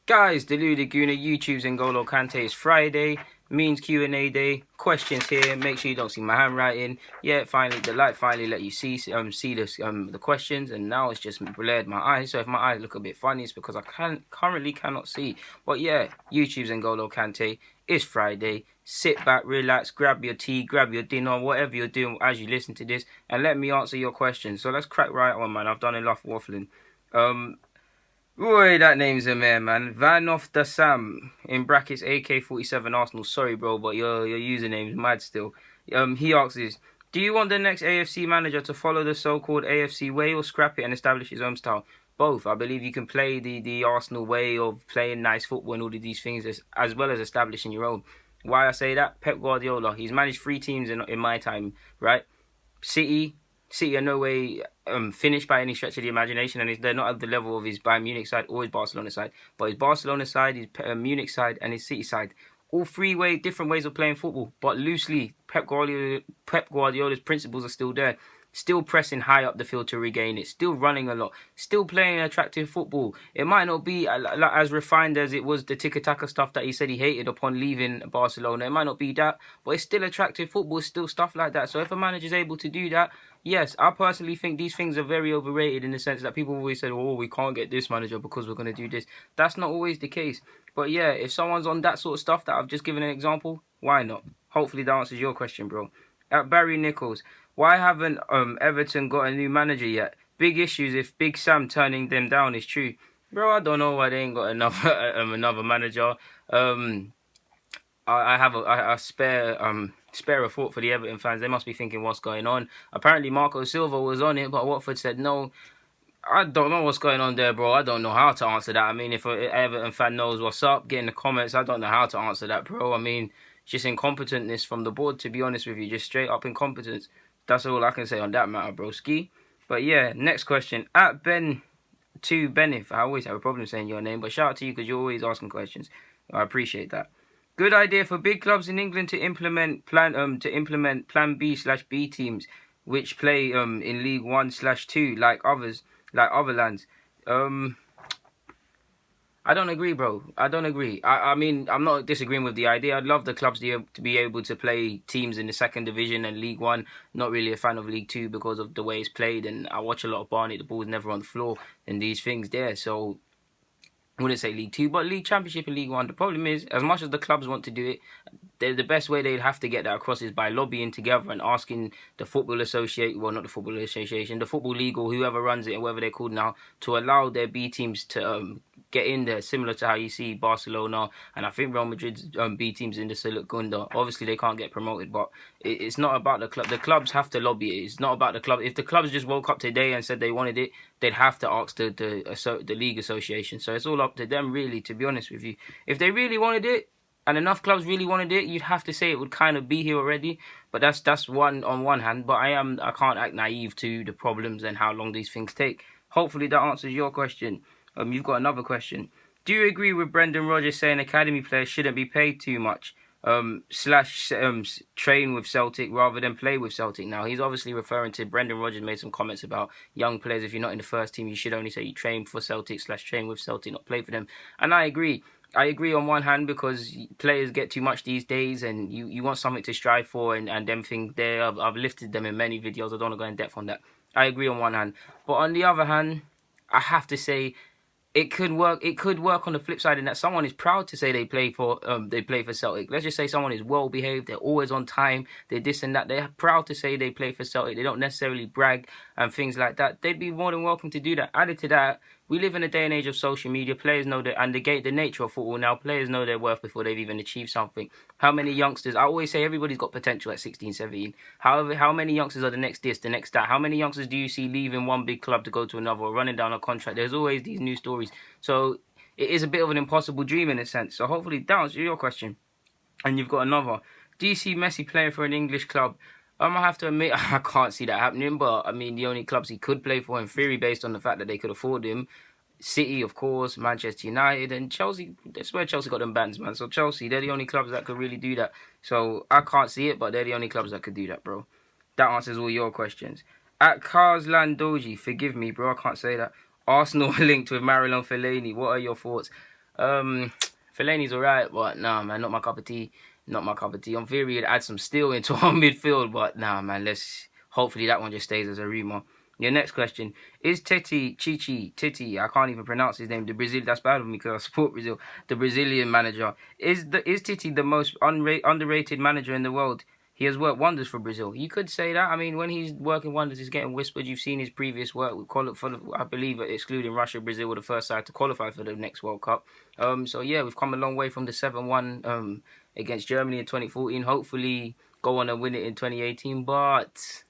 Guys, the Ludaguna, YouTube's N'Golo Kante. It's Friday, means Q&A day. Questions here. Make sure you don't see my handwriting. Yeah, finally, the light finally let you see the questions, and now it's just blurred my eyes. So if my eyes look a bit funny, it's because I currently cannot see. But yeah, YouTube's N'Golo Kante. It's Friday. Sit back, relax, grab your tea, grab your dinner, whatever you're doing as you listen to this, and let me answer your questions. So let's crack right on, man. I've done enough waffling. Boy, that name's a man. Van of the Sam, in brackets AK47 Arsenal. Sorry, bro, but your username's mad still. He asks this: do you want the next AFC manager to follow the so-called AFC way or scrap it and establish his own style? Both. I believe you can play the Arsenal way of playing nice football and all of these things as well as establishing your own. Why I say that? Pep Guardiola. He's managed 3 teams in my time, right? City are no way finished by any stretch of the imagination, and they're not at the level of his Bayern Munich side or his Barcelona side. But his Barcelona side, his Munich side, and his City side, all different ways of playing football. But loosely, Pep Guardiola's principles are still there. Still pressing high up the field to regain it. Still running a lot. Still playing attractive football. It might not be as refined as it was the tiki-taka stuff that he said he hated upon leaving Barcelona. It might not be that, but it's still attractive football. It's still stuff like that. So if a manager's able to do that, yes, I personally think these things are very overrated in the sense that people always say, oh, we can't get this manager because we're going to do this. That's not always the case. But yeah, if someone's on that sort of stuff that I've just given an example, why not? Hopefully that answers your question, bro. Barry Nichols, why haven't Everton got a new manager yet? Big issues if Big Sam turning them down is true. Bro, I don't know why they ain't got another manager. I have a spare a thought for the Everton fans. They must be thinking what's going on. Apparently Marco Silva was on it, but Watford said no. I don't know what's going on there, bro. I don't know how to answer that. I mean, if an Everton fan knows what's up, get in the comments. I don't know how to answer that, bro. I mean, just incompetentness from the board, to be honest with you. Just straight up incompetence. That's all I can say on that matter, broski. But yeah, next question. At Ben2Benif. I always have a problem saying your name, but shout out to you because you're always asking questions. I appreciate that. Good idea for big clubs in England to implement Plan B/B teams, which play in League 1/2 like other lands. I don't agree, bro. I don't agree. I mean, I'm not disagreeing with the idea. I'd love the clubs to be able to play teams in the second division and League 1. Not really a fan of League 2 because of the way it's played, and I watch a lot of Barney. The ball's never on the floor and these things there. So I wouldn't say League 2, but League Championship and League 1. The problem is, as much as the clubs want to do it, the best way they'd have to get that across is by lobbying together and asking the Football Association, well, not the Football Association, the Football League or whoever runs it, or whatever they're called now, to allow their B teams to get in there, similar to how you see Barcelona and I think Real Madrid's B teams in the Segunda. Obviously, they can't get promoted, but it's not about the club. The clubs have to lobby it. It's not about the club. If the clubs just woke up today and said they wanted it, they'd have to ask the league association. So it's all up to them, really, to be honest with you. If they really wanted it, and enough clubs really wanted it, you'd have to say it would kind of be here already. But that's one on one hand. But I can't act naive to the problems and how long these things take. Hopefully that answers your question. You've got another question. Do you agree with Brendan Rodgers saying academy players shouldn't be paid too much? Train with Celtic rather than play with Celtic. Now, he's obviously referring to Brendan Rodgers made some comments about young players. If you're not in the first team, you should only say you train for Celtic / train with Celtic, not play for them. And I agree. I agree on one hand because players get too much these days and you want something to strive for and them things there. I've lifted them in many videos. I don't want to go in depth on that. I agree on one hand. But on the other hand, I have to say it could work. It could work on the flip side in that someone is proud to say they play for Celtic. Let's just say someone is well behaved. They're always on time. They're this and that. They're proud to say they play for Celtic. They don't necessarily brag and things like that. They'd be more than welcome to do that. Added to that, we live in a day and age of social media. Players know that, and the nature of football now, players know their worth before they've even achieved something. How many youngsters, I always say everybody's got potential at 16, 17. However, how many youngsters are the next this, the next that? How many youngsters do you see leaving one big club to go to another or running down a contract? There's always these new stories. So it is a bit of an impossible dream in a sense. So hopefully that answers your question. And you've got another. Do you see Messi playing for an English club? I have to admit, I can't see that happening. But, I mean, the only clubs he could play for in theory based on the fact that they could afford him, City, of course, Manchester United, and Chelsea. That's where Chelsea got them bans, man. So Chelsea, they're the only clubs that could really do that. So I can't see it, but they're the only clubs that could do that, bro. That answers all your questions. At Carsland Doji, forgive me, bro, I can't say that. Arsenal linked with Marouane Fellaini. What are your thoughts? Fellaini's alright, but nah, man, not my cup of tea. Not my cup of tea. On theory, it'd add some steel into our midfield, but nah, man, hopefully that one just stays as a rumour. Your next question. Is Titi, I can't even pronounce his name, that's bad of me because I support Brazil, the Brazilian manager. Is Titi the most underrated manager in the world? He has worked wonders for Brazil. You could say that. I mean, when he's working wonders, he's getting whispered. You've seen his previous work. I believe, excluding Russia, Brazil were the first side to qualify for the next World Cup. So yeah, we've come a long way from the 7-1 against Germany in 2014. Hopefully, go on and win it in 2018. But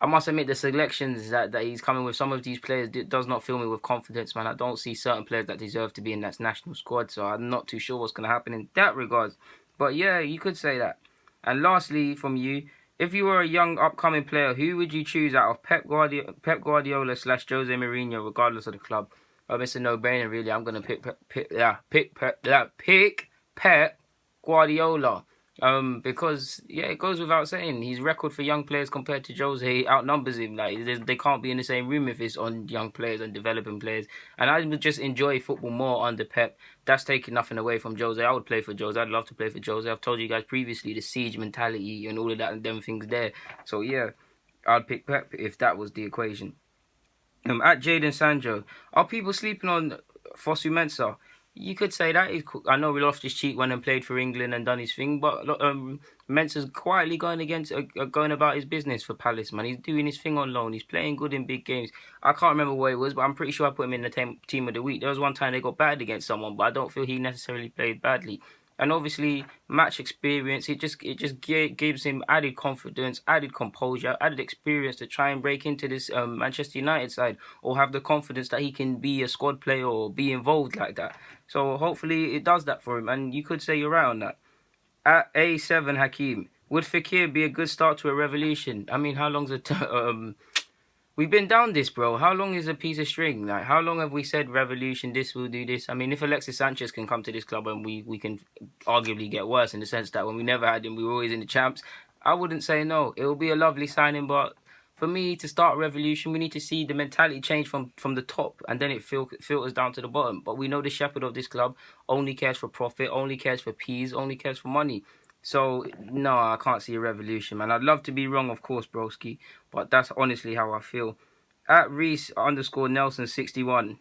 I must admit, the selections that he's coming with, some of these players does not fill me with confidence, man. I don't see certain players that deserve to be in that national squad. So I'm not too sure what's going to happen in that regard. But yeah, you could say that. And lastly, from you, if you were a young upcoming player, who would you choose out of Pep Guardiola / Jose Mourinho, regardless of the club? It's a no-brainer, really. I'm gonna pick Pep Guardiola. Because it goes without saying, his record for young players compared to Jose outnumbers him. Like they can't be in the same room if it's on young players and developing players. And I would just enjoy football more under Pep. That's taking nothing away from Jose. I would play for Jose. I'd love to play for Jose. I've told you guys previously the siege mentality and all of that and them things there. So yeah, I'd pick Pep if that was the equation. At Jadon Sancho, are people sleeping on Fosu Mensah? You could say that. I know we lost his cheek when he played for England and done his thing, but Mensah's quietly going about his business for Palace, man. He's doing his thing on loan. He's playing good in big games. I can't remember what it was, but I'm pretty sure I put him in the team of the week. There was one time they got bad against someone, but I don't feel he necessarily played badly. And obviously, match experience, it just gives him added confidence, added composure, added experience to try and break into this Manchester United side, or have the confidence that he can be a squad player or be involved like that. So hopefully it does that for him, and you could say you're right on that. At A7 Hakeem, would Fekir be a good start to a revolution? I mean, how long's we've been down this, bro. How long is a piece of string? Like, how long have we said revolution, this will do this? I mean, if Alexis Sanchez can come to this club and we can arguably get worse in the sense that when we never had him, we were always in the champs, I wouldn't say no. It will be a lovely signing, but for me to start revolution, we need to see the mentality change from the top, and then it filters down to the bottom. But we know the shepherd of this club only cares for profit, only cares for peas, only cares for money. So, no, I can't see a revolution, man. I'd love to be wrong, of course, broski, but that's honestly how I feel. At Reese_Nelson61,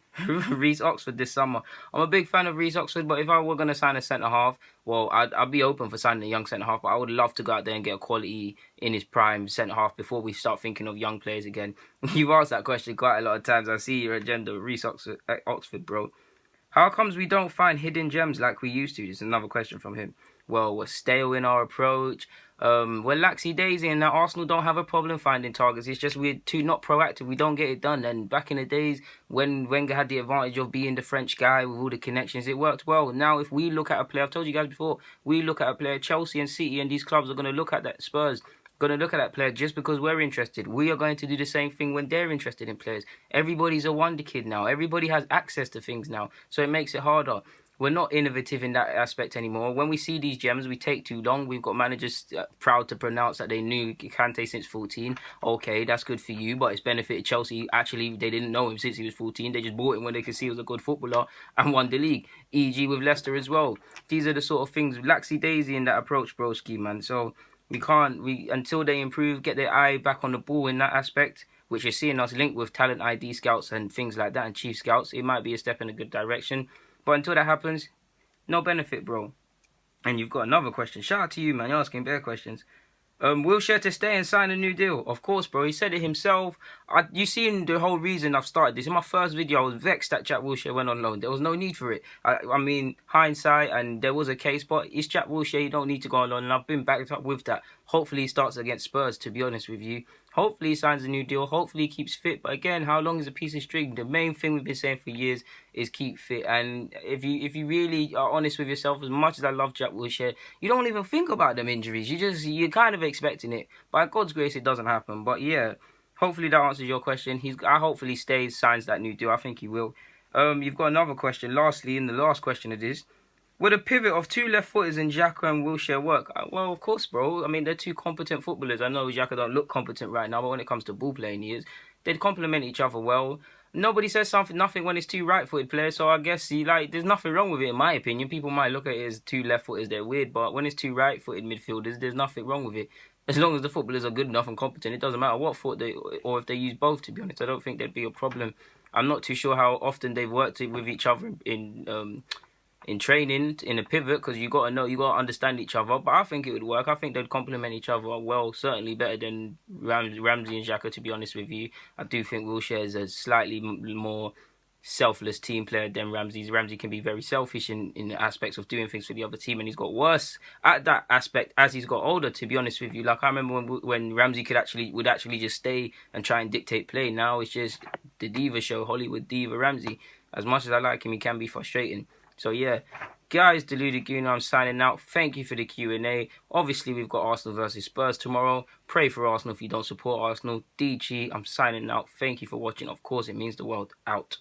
Reese Oxford this summer. I'm a big fan of Reese Oxford, but if I were going to sign a centre-half, well, I'd be open for signing a young centre-half, but I would love to go out there and get a quality in his prime centre-half before we start thinking of young players again. You've asked that question quite a lot of times. I see your agenda, Reese Oxford, bro. How comes we don't find hidden gems like we used to? This is another question from him. Well, we're stale in our approach. We're laxy-daisy, and that Arsenal don't have a problem finding targets. It's just we're too not proactive. We don't get it done. And back in the days when Wenger had the advantage of being the French guy with all the connections, it worked well. Now, if we look at a player, I've told you guys before, we look at a player, Chelsea and City and these clubs are going to look at that, Spurs, going to look at that player just because we're interested. We are going to do the same thing when they're interested in players. Everybody's a wonder kid now. Everybody has access to things now, so it makes it harder. We're not innovative in that aspect anymore. When we see these gems, we take too long. We've got managers proud to pronounce that they knew Kante since 14. Okay, that's good for you, but it's benefited Chelsea. Actually, they didn't know him since he was 14. They just bought him when they could see he was a good footballer and won the league. E.g. with Leicester as well. These are the sort of things, laxy-daisy in that approach, broski, man. So until they improve, get their eye back on the ball in that aspect, which you're seeing us linked with talent ID scouts and things like that and chief scouts, it might be a step in a good direction. But until that happens, no benefit, bro. And you've got another question. Shout out to you, man. You're asking better questions. Wilshere to stay and sign a new deal. Of course, bro. He said it himself. You seen the whole reason I've started this. In my first video, I was vexed that Jack Wilshere went on loan. There was no need for it. I mean, hindsight, and there was a case, but it's Jack Wilshere. You don't need to go on loan, and I've been backed up with that. Hopefully, he starts against Spurs, to be honest with you. Hopefully, he signs a new deal. Hopefully, he keeps fit. But again, how long is a piece of string? The main thing we've been saying for years is keep fit. And if you really are honest with yourself, as much as I love Jack Wilshere, you don't even think about them injuries. You're kind of expecting it. By God's grace, it doesn't happen. But yeah, hopefully that answers your question. I hopefully stays, signs that new deal. I think he will. You've got another question. Lastly, in the last question it is, would a pivot of two left footers in Xhaka and Wilshere work? Well, of course, bro. I mean, they're two competent footballers. I know Xhaka don't look competent right now, but when it comes to ball playing, he is. They'd complement each other well. nobody says nothing when it's two right-footed players. So I guess there's nothing wrong with it in my opinion. People might look at it as two left-footers, they're weird, but when it's two right-footed midfielders, there's nothing wrong with it. As long as the footballers are good enough and competent, it doesn't matter what foot they or if they use both. To be honest, I don't think there'd be a problem. I'm not too sure how often they've worked with each other in training in a pivot, because you got to understand each other. But I think it would work. I think they'd complement each other well, certainly better than Ramsey and Xhaka. To be honest with you, I do think Wilshere is a slightly more selfless team player than Ramsey. Ramsey can be very selfish in aspects of doing things for the other team, and he's got worse at that aspect as he's got older. To be honest with you, like I remember when Ramsey would actually just stay and try and dictate play. Now it's just the diva show, Hollywood diva Ramsey. As much as I like him, he can be frustrating. So yeah, guys, Deluded Gooner, I'm signing out. Thank you for the Q&A. Obviously, we've got Arsenal versus Spurs tomorrow. Pray for Arsenal if you don't support Arsenal. DG, I'm signing out. Thank you for watching. Of course, it means the world. Out.